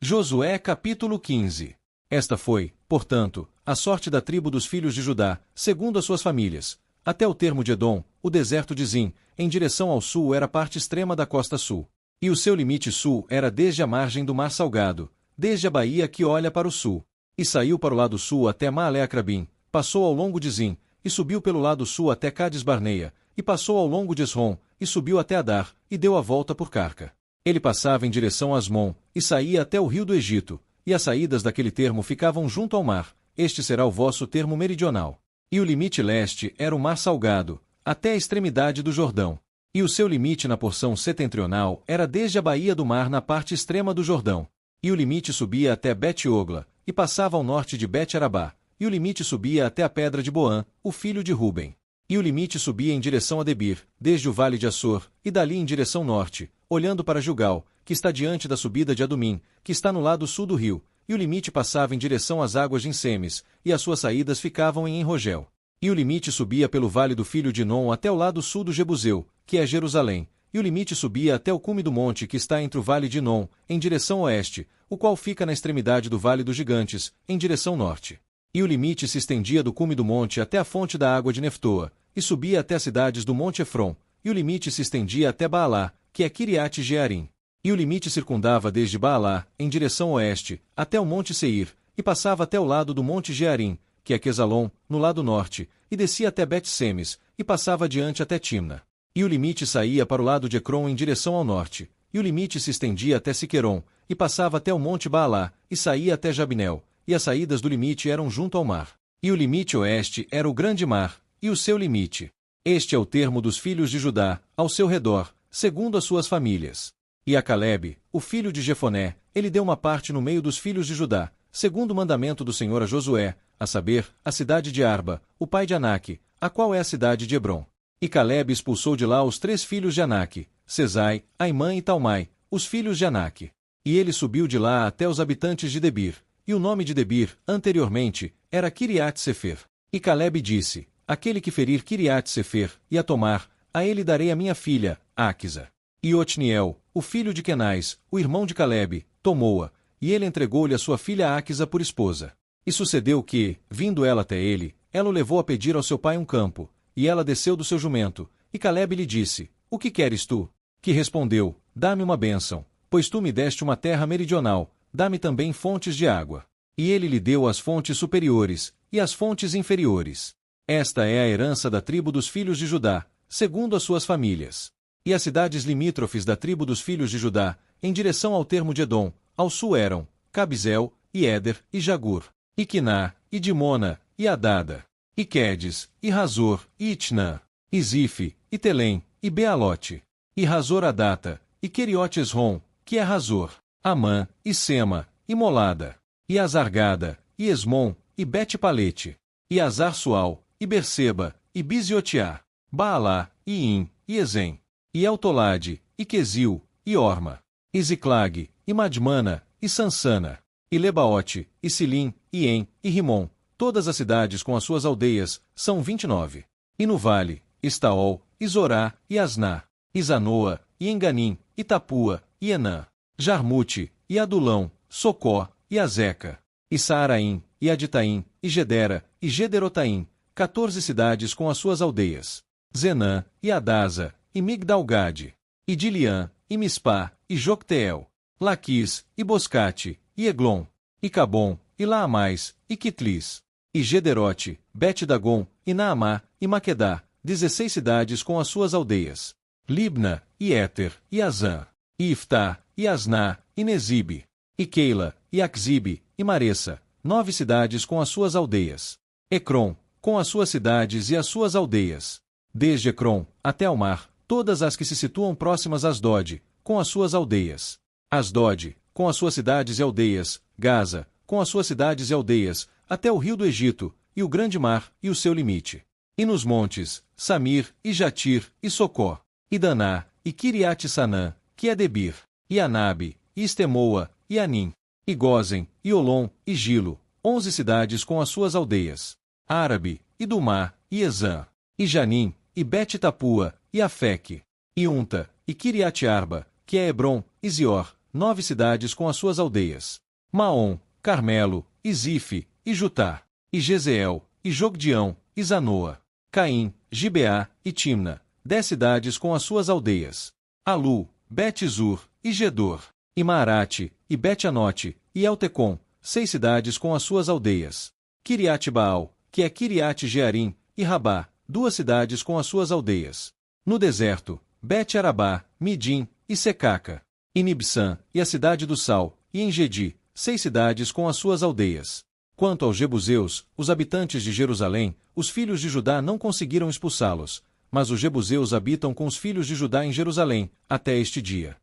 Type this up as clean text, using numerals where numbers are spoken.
Josué capítulo 15. Esta foi, portanto, a sorte da tribo dos filhos de Judá, segundo as suas famílias. Até o termo de Edom, o deserto de Zim, em direção ao sul era a parte extrema da costa sul. E o seu limite sul era desde a margem do Mar Salgado, desde a baía que olha para o sul. E saiu para o lado sul até Maale-Acrabim, passou ao longo de Zim, e subiu pelo lado sul até Cades-Barneia, e passou ao longo de Esrom, e subiu até Adar, e deu a volta por Carca. Ele passava em direção a Asmon, e saía até o rio do Egito, e as saídas daquele termo ficavam junto ao mar. Este será o vosso termo meridional. E o limite leste era o Mar Salgado, até a extremidade do Jordão. E o seu limite na porção setentrional era desde a baía do mar na parte extrema do Jordão. E o limite subia até Bet-Ogla, e passava ao norte de Bet-Arabá. E o limite subia até a pedra de Boã, o filho de Ruben. E o limite subia em direção a Debir, desde o vale de Assor, e dali em direção norte, olhando para Gilgal, que está diante da subida de Adumim, que está no lado sul do rio, e o limite passava em direção às águas de Ensemes, e as suas saídas ficavam em Enrogel. E o limite subia pelo vale do filho de Non até o lado sul do Jebuseu, que é Jerusalém, e o limite subia até o cume do monte que está entre o vale de Non, em direção oeste, o qual fica na extremidade do vale dos gigantes, em direção norte. E o limite se estendia do cume do monte até a fonte da água de Neftoa, e subia até as cidades do monte Efron, e o limite se estendia até Baalá, que é Kiriat-Jearim. E o limite circundava desde Baalá, em direção oeste, até o monte Seir, e passava até o lado do monte Jearim, que é Quesalon, no lado norte, e descia até Bet-Semes, e passava adiante até Timna. E o limite saía para o lado de Ecrom em direção ao norte, e o limite se estendia até Siqueron, e passava até o monte Baalá, e saía até Jabnel, e as saídas do limite eram junto ao mar. E o limite oeste era o grande mar, e o seu limite. Este é o termo dos filhos de Judá, ao seu redor, segundo as suas famílias. E a Calebe, o filho de Jefoné, ele deu uma parte no meio dos filhos de Judá, segundo o mandamento do Senhor a Josué, a saber, a cidade de Arba, o pai de Anaque, a qual é a cidade de Hebrom. E Calebe expulsou de lá os 3 filhos de Anaque, Sesai, Aimã e Talmai, os filhos de Anaque. E ele subiu de lá até os habitantes de Debir, e o nome de Debir, anteriormente, era Kiriat-Sefer. E Calebe disse: aquele que ferir Kiriat-Sefer, e a tomar, a ele darei a minha filha, Áquisa. E Otniel, o filho de Kenaz, o irmão de Calebe, tomou-a, e ele entregou-lhe a sua filha Áquisa por esposa. E sucedeu que, vindo ela até ele, ela o levou a pedir ao seu pai um campo, e ela desceu do seu jumento, e Calebe lhe disse: o que queres tu? Que respondeu: dá-me uma bênção, pois tu me deste uma terra meridional, dá-me também fontes de água. E ele lhe deu as fontes superiores, e as fontes inferiores. Esta é a herança da tribo dos filhos de Judá, segundo as suas famílias. E as cidades limítrofes da tribo dos filhos de Judá, em direção ao termo de Edom, ao sul eram Cabizel, e Éder, e Jagur, e Quiná, e Dimona, e Adada, e Quedes, e Razor, e Itnã, e Zife, e Telém, e Bealote, e Razor Adata, e Queriote Esrom, que é Razor, Amã, e Sema, e Molada, e Azargada, e Esmon, e Bet-Palete, e Azar-Sual, e Berseba, e Biziotiá, Baalá, e In, e Ezem, e Eltolade, e Quesil, e Orma, e Ziclag, e Madmana, e Sansana, e Lebaote, e Silim, e En, e Rimon, todas as cidades com as suas aldeias, são 29. E no vale, Estaol, e Zorá, e Asná, e Zanoa, e Enganim, e Tapua, e Enã, Jarmute, e Adulão, Socó, e Azeca, e Saaraim, e Aditaim, e Gedera, e Gederotaim, 14 cidades com as suas aldeias. Zenã, e Adasa, e Migdalgade, e Diliã, e Mispá, e Jocteel, Laquis, e Boscate, e Eglon, e Cabom, e Laamais, e Quitlis, e Gederote, Bet-Dagon, e Naamá, e Maquedá, 16 cidades com as suas aldeias. Libna, e Éter, e Azã, e Iftá, e Asná, e Nezibe, e Keila, e Axibe, e Maressa, 9 cidades com as suas aldeias. Ecrom, com as suas cidades e as suas aldeias. Desde Ecrom, até ao mar, todas as que se situam próximas a Asdod, com as suas aldeias. Asdod, com as suas cidades e aldeias. Gaza, com as suas cidades e aldeias, até o rio do Egito, e o grande mar, e o seu limite. E nos montes, Samir, e Jatir, e Socó, e Daná, e Kiriat-Sanã, que é Debir, e Anabe, e Estemoa, e Anim, e Gozen, e Olom, e Gilo, 11 cidades com as suas aldeias. Árabe, e Dumá, e Ezã, e Janim, e Bet-Tapua, e Afeque, e Unta, e Kiriat-Arba, que é Hebrom, e Zior, 9 cidades com as suas aldeias. Maom, Carmelo, e Zife, e Jutá, e Jezeel, e Jogdeão, e Zanoa, Caim, Gibeá, e Timna, 10 cidades com as suas aldeias. Alu, Bet-Zur, e Gedor, e Maarate, e Bet-Anote, e Eltecom, 6 cidades com as suas aldeias. Kiriat-Baal, que é Kiriat-Jearim, e Rabá, 2 cidades com as suas aldeias. No deserto, Bet-Arabá, Midim, e Secaca, e Nibsã, e a cidade do Sal, e Engedi, 6 cidades com as suas aldeias. Quanto aos jebuseus, os habitantes de Jerusalém, os filhos de Judá não conseguiram expulsá-los, mas os jebuseus habitam com os filhos de Judá em Jerusalém, até este dia.